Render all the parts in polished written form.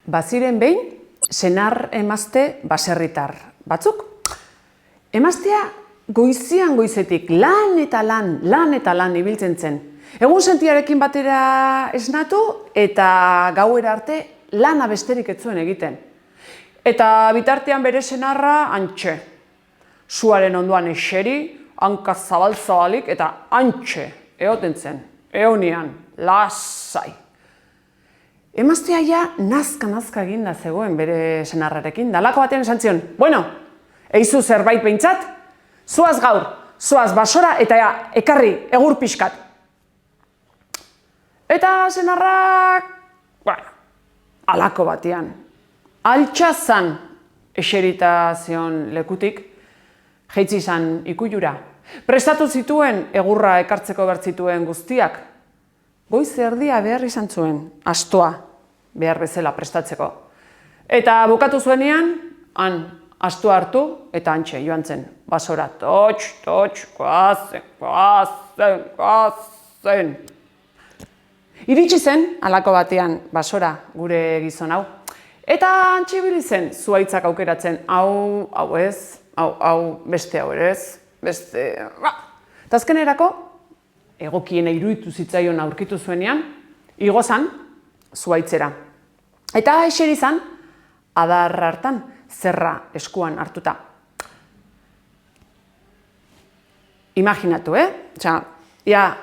Baziren behin, senar emazte baserritar batzuk. Emaztea goizian goizetik lan eta lan ibiltzen zen. Egun sentiarekin batera esnatu eta gauera arte lana besterik ez zuen egiten. Eta bitartean bere senarra hantxe. Suaren ondoan eseri, hanka zabal-zabalik eta hantxe egoten zen, egunean, lasai. Emaztea ja nazka eginda zegoen bere senarrarekin. Dalako batean esan zion, bueno, eizu zerbait behintzat, zoaz gaur, zoaz basora eta ekarri egur pixkat. Eta senarrak, alako batean, altxazan eserita zion lekutik, jeitzi izan ikujura. Prestatu zituen egurra ekartzeko bertzituen guztiak, goiz erdia behar izan zuen, astoa behar bezala prestatzeko. Eta bukatu zuenean, han astoa hartu eta hantxe joan zen. Basora, totx, goazen. Iritsi zen, halako batean, basora gure gizon hau. Eta hantxe ibili zen, zuhaitzak aukeratzen, hau ez, hau beste hau ere ez, beste... Eta azkenerako, egokiena iruditu zitzaion aurkitu zuenean, igo zan, zuhaitzera. Eta eseri zan, adar hartan, zerra eskuan hartuta. Imaginatu,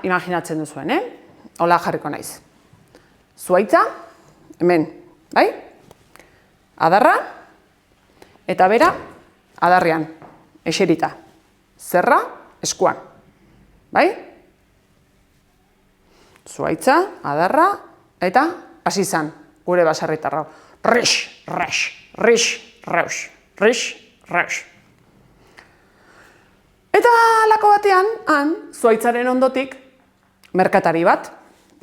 imaginatzen duzuen, Hola jarriko naiz. Zuhaitza, hemen, bai? Adarra, eta bera, adarrean, eserita. Zerra, eskuan, bai? Zuhaitza, adarra, eta hasi zan, gure baserritarra. Rix. Eta halako batean, han, zuhaitzaren ondotik, merkatari bat,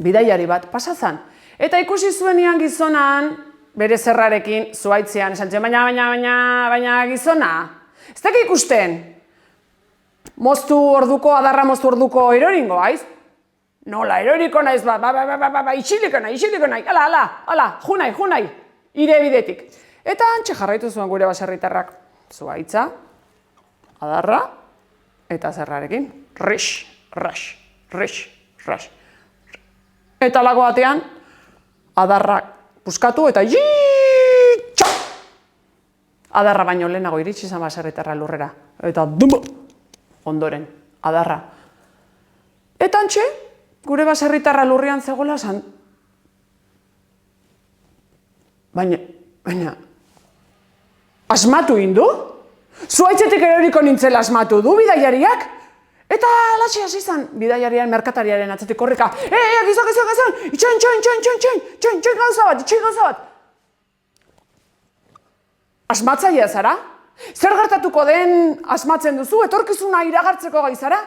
bidaiari bat pasa zan. Eta ikusi zuenean gizonan, bere zerrarekin, zuhaitzean, esan zen, baina gizona, ez daki ikusten, adarra moztu orduko eroringo, aiz? Nola, eroriko naiz bat, isiliko nahi, ala, junai, ire bidetik. Eta hantxe jarraitu zuen gure baserritarrak, zuhaitza, adarra, eta zerrarekin, rix. Eta lago batean, adarrak puskatu eta txop! Adarra baino lehenago iritsi izan baserritarra lurrera. Eta ondoren, adarra. Eta hantxe, gure baserritarra lurrean zegoela zan. Baina, asmatu indu? Zuhaitzetik eroriko nintzela asmatu du bidaiariak? Eta alatxe hasi zan, bidaiarian, merkatariaren atzetik korrika. Gizon, itxoin gauza bat. Asmatzailea zara? Zer gertatuko den asmatzen duzu, etorkizuna iragartzeko gai zara?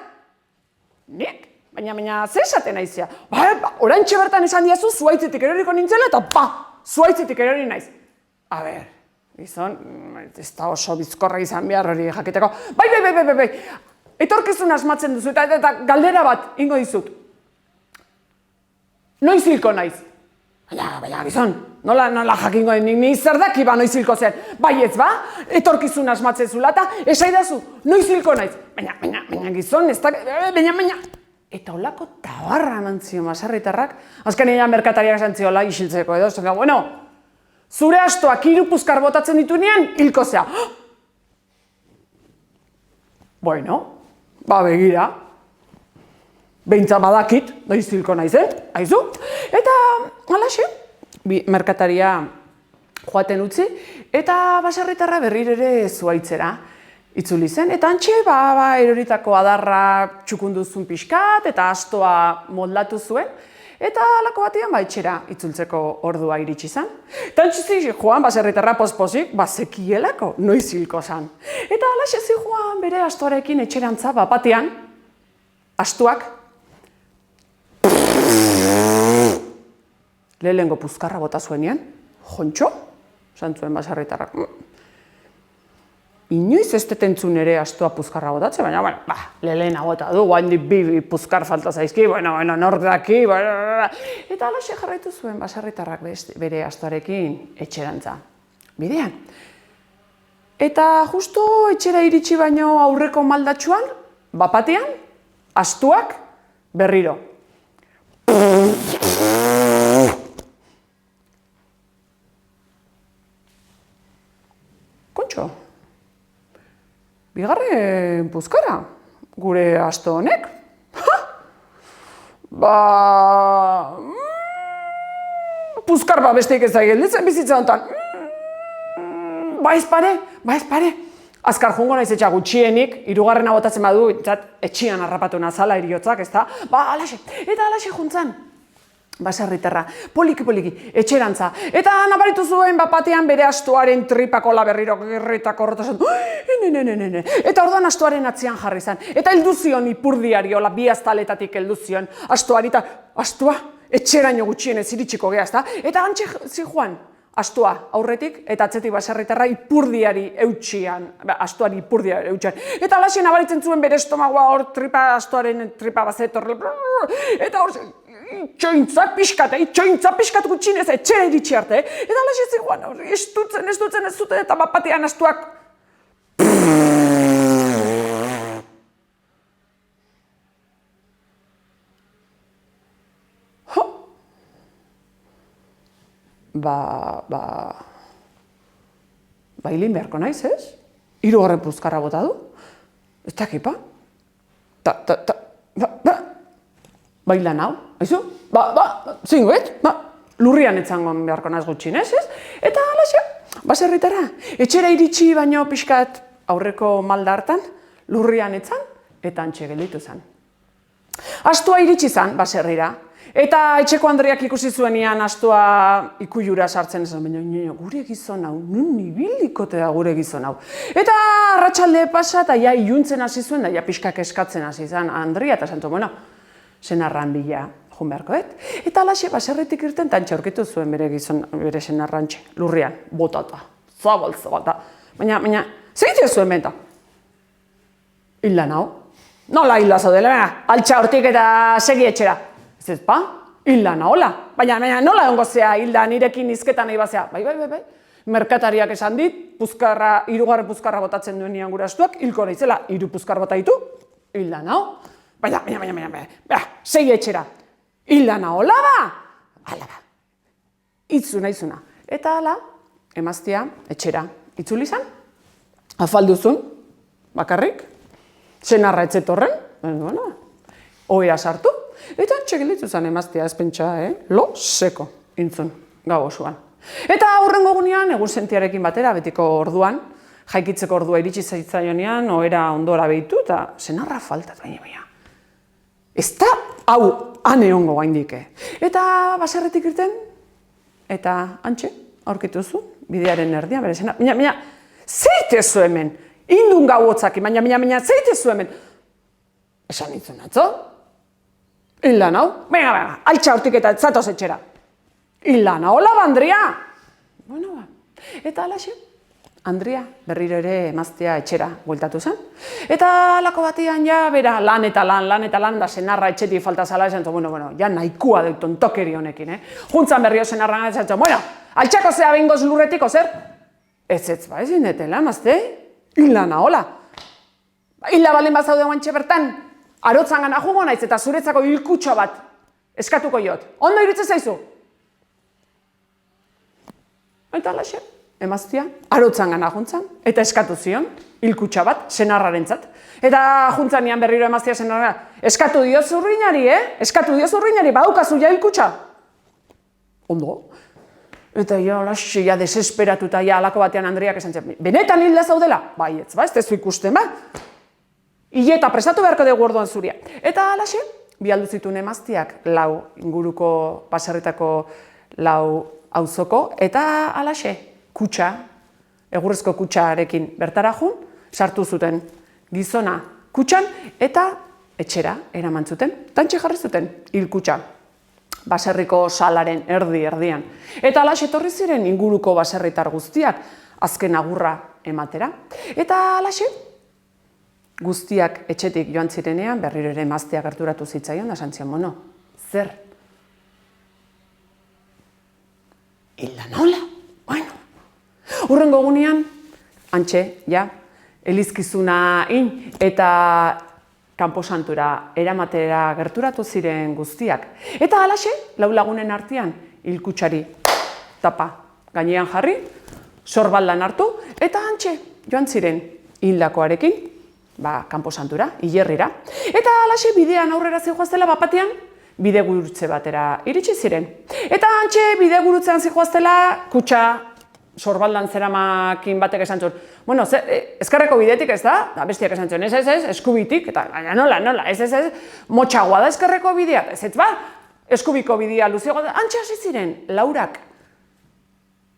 Nik? Baina, ze esaten naizia? Oraintxe bertan esan diazu, zuhaitzetik eroriko nintzela, eta zuhaitzetik erori naiz. A ber, gizon, ez da oso bizkorra izan behar hori jakiteko. Bai. Etorkizun asmatzen duzu eta galdera bat ingo dizut. Noiz hilko naiz? Baina, gizon, nola jakingo ni zer daki noiz hilko zen? Bai ez ba, etorkizun asmatzen zula eta esaidazu, noiz hilko naiz? Baina, gizon, ez da, baina. Eta holako tabarra eman zion baserritarrak, azkenean merkatariak esan ziola isiltzeko edo, bueno, zure astoak 3 puskar botatzen ditunean, hilko zea. Bueno, begira, behintzat badakit, noiz hilko naiz, aizu? Eta, halaxe, merkataria joaten utzi, eta baserritarra berriro ere zuhaitzera itzuli zen, eta hantxe, eroritako adarra txukunduzun pixkat, eta astoa moldatu zuen, eta halako batean etxera itzultzeko ordua iritsi zen. Eta hantxe joan baserritarra pospozik, zekielako noiz hilko zen. Eta halaxe joan bere astoarekin etxerantza batean, astuak, lehengo puzkarra bota zuenean, jontxo, esan zuen baserritarrak. inoiz ez detentzun ere astua puzkarra botatzen, baina, bueno, lehena bota du, guaindik bi puzkar falta zaizki, bueno, nork daki, eta alaxe jarraitu zuen baserritarrak bere astuarekin etxerantza. Bidean. Eta justo etxera iritsi baino aurreko maldatxuan, bapatean, astuak berriro. Kontxo, bigarren puzkara, gure asto honek. Puzkar besteik ez da gelditzen bizitza honetan. Ba ez pare. Azkar jungo naiz etxa gutxienik, hirugarrena botatzen badu, etxian harrapatu nazala iriotzak, ez da? Alaxe, eta alaxe juntzan. Baserritarra, poliki, etxerantza. Eta nabaritu zuen bapatean bere astuaren tripako berriro gerritako horretazen. Eta orduan astuaren atzean jarri zen. Eta heldu zion ipurdiari, hola bi aztaletatik heldu zion astuari, eta astua etxeraino gutxienez iritsiko geha, ez da? Eta antxe zijoan. Astua aurretik eta atzetik baserritarra ipurdiari eutxian, astuari ipurdiari eutxian. Eta alaxe nabaritzen zuen bere estomagoa hor astuaren tripa bazetor. Eta hor itxointzak pixkat gutxinez etxera iritsi arte. Eta alaxe zigoan hor, ez duten eta bapatean astuak. Hilin beharko naiz, ez? Hirugarren puzkarra bota du. Ez dakipa. Bailan hau, haizu? Zinguet? Lurrian etzangon beharko naiz gutxinez, ez? Eta alaxe, baserritara. Etxera iritsi baino pixkat aurreko malda hartan, lurrian etzan, eta antxe gelditu zen. Astua iritsi zen baserrira. Eta etxeko Andreak ikusi zuenean astua ikujura sartzen esan, baina gure gizon hau, nun ibilikote da gure gizon hau. Eta arratsalde pasa eta ja iluntzen hasi zuen, da ja pixkak eskatzen hasi zen Andrea, eta santu, bueno, senarran bila joan beharko, Eta alaxe baserritik irten, tantxe aurkitu zuen bere senarrantxe, lurrian, botata, zabal, baina, zeitea zuen benta? Hilda nao. Nola hilda zaudela, altxa hortik eta segi etxera. Ez pa, hilda nahola. Baina nola ongo zea hilda nirekin izketan nahi bazea. Bai. Merkatariak esan dit, hirugarren puzkarra botatzen duen nian gure astuak, hilko naizela, 3 puzkar bota ditu, hilda naho. Baina, sei etxera. Hilda nahola ba? Hala ba. Itzuna. Eta hala, emaztea etxera itzuli zan, afalduzun, bakarrik, senarra etzetorren, ohera sartu, eta antxe gelditu zen emaztea ez pentsa, lo seko intzun gau osoan. Eta aurrengo egunean, egun sentiarekin batera, betiko orduan, jaikitzeko ordua iritsi zaitzaionean, ohera ondora behitu, eta senarra faltat, baina. Ez da, hau, ane hongo gaindike. Eta baserretik irten, eta antxe, aurkitu zu, bidearen erdian, bere senarra, baina, zeitezu hemen, indun gau hotzaki, baina, zeitezu hemen. Esan nintzen atzo? Hilda nau, altxa hortik eta zatoz etxera. Hilda nau, hola ba, Andrea! Bueno, eta alaxe, Andrea berriro ere emaztea etxera bueltatu zen. Eta alako batean ja, bera, lan eta lan, da senarra etxetik falta zala, esan bueno, ja nahikua dut tontokeri honekin, Juntzan berrio senarra esan bueno, altxako zea bengoz lurretiko, zer? Ez ba, ezin detela, emazte? Hilda nau, hola. Hilda balen bazaude guantxe bertan, arotzan gana jugo naiz eta zuretzako hilkutxo bat eskatuko jot. Ondo irutzen zaizu? Eta alaxe, emaztea, arotzan gana juntzan, eta eskatu zion, hilkutxa bat, senarrarentzat. Eta juntzan nian berriro emaztea senarra, eskatu dio zurrinari, Eskatu dio zurrinari, badaukazu ja hilkutxa. Ondo. Eta alaxe, desesperatuta, alako batean Andreak esan zen, benetan hilda zaudela? Bai, ez tezu ikusten, Eta prestatu beharko dugu orduan zuria. Eta alaxe, bialdu zituen emazteak 4 inguruko baserritako 4 auzoko, eta alaxe, kutxa, egurrezko kutxarekin bertara jun, sartu zuten gizona kutxan, eta etxera eraman zuten, tantxe jarri zuten, hilkutxa, baserriko salaren erdian. Eta alaxe etorri ziren inguruko baserritar guztiak, azken agurra ematera. Eta alaxe, guztiak etxetik joan zirenean, berriro ere emaztea gerturatu zitzaion, da santzion, bueno, zer? Hilda nola? Bueno. Hurrengo egunean, hantxe, ja, elizkizuna eta kanposantura eramatera gerturatu ziren guztiak. Eta alaxe, lau lagunen artean, hilkutxari tapa gainean jarri, sorbaldan hartu, eta hantxe joan ziren hildakoarekin, kanposantura, hilerrira. Eta alaxe bidean aurrera zijoaztela bapatean, bidegurutze batera iritsi ziren. Eta hantxe bidegurutzean zijoaztela kutxa sorbaldan zeramakin batek esan zuen, bueno, ezkerreko bidetik ez da, da bestiak esan zuen, ez, eskubitik, eta baina nola, ez, motxagoa da ezkerreko bidea, ez eskubiko bidea luzeagoa da, hantxe hasi ziren, laurak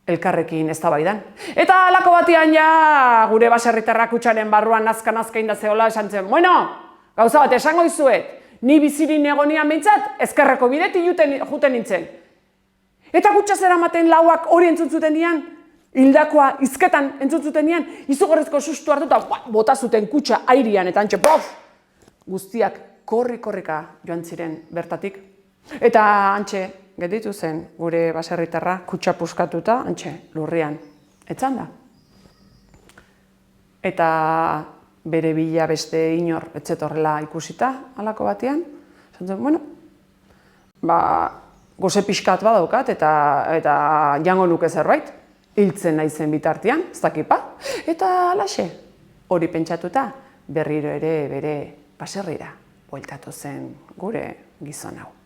elkarrekin eztabaidan. Eta halako batean ja gure baserritarrak kutxaren barruan nazka inda zehola esan zen, bueno, gauza bat esango izuet, ni bizirin egonian behintzat ezkerreko bidetik juten nintzen. Eta kutxa zeramaten lauak hori entzuntzuten nian, hildakoa hizketan entzuntzuten nian, izugarrizko sustu hartuta bota zuten kutxa airian, eta hantxe, bof! Guztiak korrika joan ziren bertatik. Eta hantxe gelditu zen gure baserritarra kutxa puskatuta, hantxe, lurrian, etzan da. Eta bere bila beste inor etzetorrela ikusita halako batean, zantzen, bueno, goze pixkat badaukat eta jango nuke zerbait, hiltzen naizen bitartean, ez dakipa, eta alaxe, hori pentsatuta berriro ere bere baserrira bueltatu zen gure gizon hau.